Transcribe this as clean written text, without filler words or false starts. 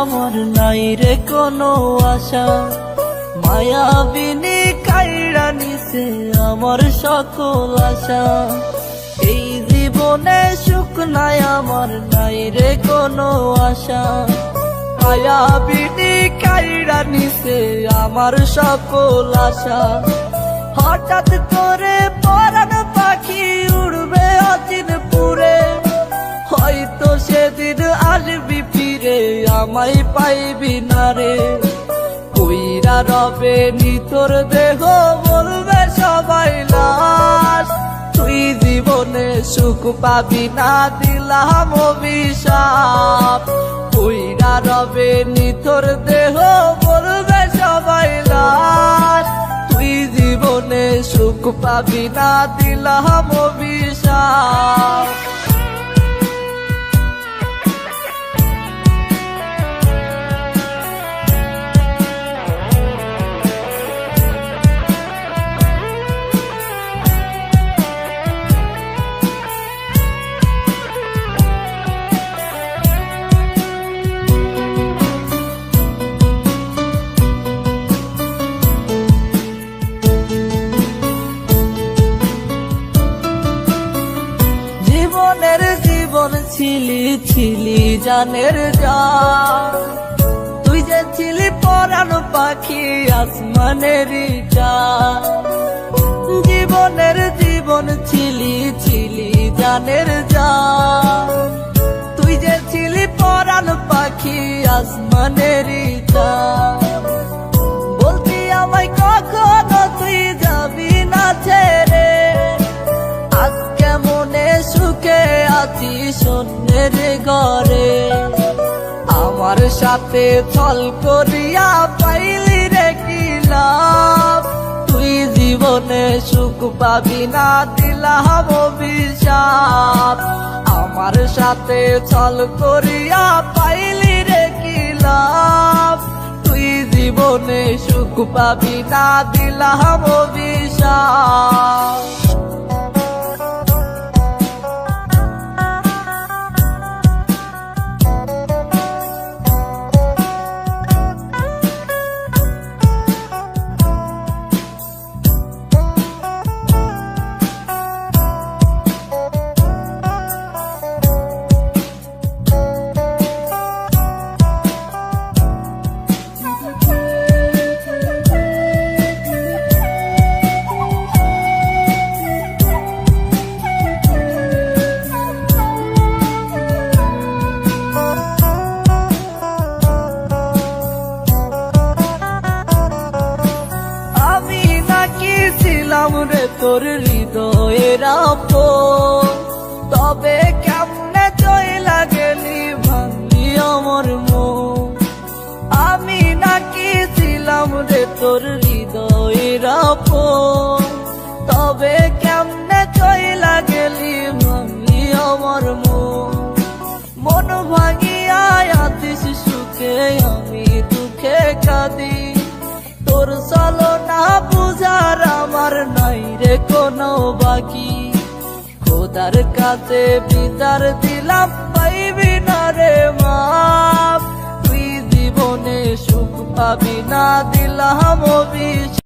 আমার নাই রে কোনো আশা, মায়াবিনী কাইরা নিছে আমার সকল আশা। এই জীবনে সুখ নাই আমার নাই রে কোনো আশা, মায়াবিনী কাইরা নিছে আমার সকল আশা। হঠাৎ করে পরাণ পাখি উড়বে অচিন পুরে, হয়তো সেদিন আসবি ফিরে আমায় পাইবি না রে। কইরা রবে নি তোর দেহ বলবে সবাই লাশ, তুই জীবনে সুখ পাবি না দিলাম অভিশাপ। কইরা রবে নি তোর দেহ বলবে সবাই লাশ, তুই জীবনে সুখ পাবি না দিলাম অভিশাপ। জীবন ছিলি ছিলি জানের জান, তুই যে ছিলি পরাণ পাখি আসমানেরই চাঁদ। জীবনের জীবন ছিলি ছিলি জানের জান, তুই যে ছিলি পরাণ পাখি আসমানেরই চাঁদ। বলতি আমায় কখনো তুই যাবি না ছেড়ে, আজকে মনে সুখে আছি শূন্যের ঘরে। আমার সাথে ছল করিয়া পাইলি রে কি লাভ, তুই জীবনে সুখ পাবি না দিলাম অভিশাপ। আমার সাথে ছল করিয়া পাইলি রে কি লাভ, তুই জীবনে সুখ পাবি না দিলাম অভিশাপ। রে তোর হৃদয়ের আপন, তবে কেমনে চইলা গেলি ভাঙলি আমার মন। আমি নাকি ছিলাম রে তোর হৃদয়ের আপন, তবে কেমনে চইলা গেলি ভাঙলি আমার মন। মন ভাঙিয়া আছিস সুখে আমি দুঃখে কাঁদি, তোর চলো না বুঝার আমার নাই রে কোনো বাকি। খোদার কাছে বিচার দিলাম পাইবি না রে মাপ, তুই জীবনে সুখ পাবি না দিলাম অভিশাপ।